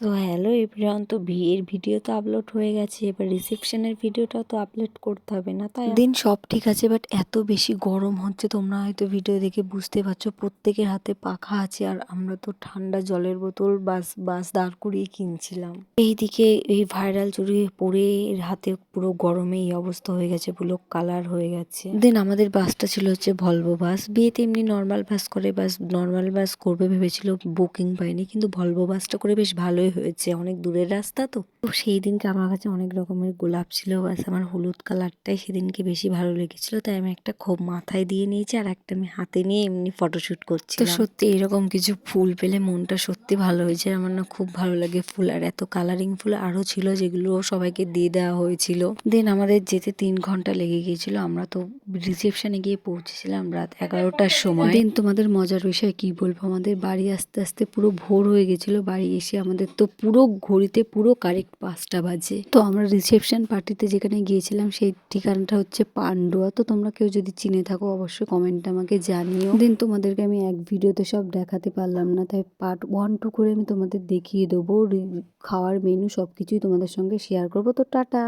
তো hello everyone, তো বিয়ের ভিডিও তো আপলোড হয়ে গেছে, এবার রিসেপশনের ভিডিওটাও তো আপলোড করতে হবে না? তাই দিন সব ঠিক আছে, বাট এত বেশি গরম হচ্ছে, তোমরা হয়তো ভিডিও দেখে বুঝতে পারছো প্রত্যেকের হাতে পাখা আছে, আর আমরা তো ঠান্ডা জলের বোতল বাস বাস দাঁড় করিয়ে কিনছিলাম। এইদিকে এই ভাইরাল চুড়ি পরে এর হাতে পুরো গরমে এই অবস্থা হয়ে গেছে, পুরো কালার হয়ে গেছে। দেন আমাদের বাসটা ছিল হচ্ছে ভলভো বাস। বিয়েতে এমনি নর্মাল বাস করে, বাস নর্মাল বাস করবে ভেবেছিল, বুকিং পাইনি, কিন্তু ভলভো বাসটা করে বেশ ভালোই হয়েছে, অনেক দূরের রাস্তা তো। তো সেই দিনকে আমার কাছে অনেক রকমের গোলাপ ছিল, বাস আমার হলুদ কালারটাই সেদিনকে বেশি ভালো লেগেছিল, তাই আমি একটা খুব মাথায় দিয়ে নিয়েছি, আর একটা আমি হাতে নিয়ে এমনি ফটোশুট করছি। তো সত্যি এরকম কিছু ফুল পেলে মনটা সত্যি ভালো হয়েছে। আমার না খুব ভালো লাগে ফুল, আর এত কালারিং ফুল আরো ছিল যেগুলো সবাইকে দিয়ে দেওয়া হয়েছিল। দেন আমাদের যেতে 3 ঘন্টা লেগে গিয়েছিল। আমরা তো রিসেপশনে গিয়ে পৌঁছেছিলাম রাত 11টার সময়। দেন তোমাদের মজার বিষয় কি বলবো, আমাদের বাড়ি আসতে আসতে পুরো ভোর হয়ে গেছিল। বাড়ি এসে আমাদের তো পুরো ঘড়িতে পুরো কারেক্ট 5টা বাজে। তো আমরা রিসেপশন পার্টিতে যেখানে গিয়েছিলাম সেই ঠিকানাটা হচ্ছে পান্ডুয়া। তো তোমরা কেউ যদি চিনে থাকো অবশ্যই কমেন্টে আমাকে জানিও। দেন তোমাদেরকে আমি এক ভিডিওতে সব দেখাতে পারলাম না, তাই পার্ট 1 2 করে আমি তোমাদের দেখিয়ে দেবো। খাওয়ার মেনু সবকিছুই তোমাদের সঙ্গে শেয়ার করবো। তো টাটা।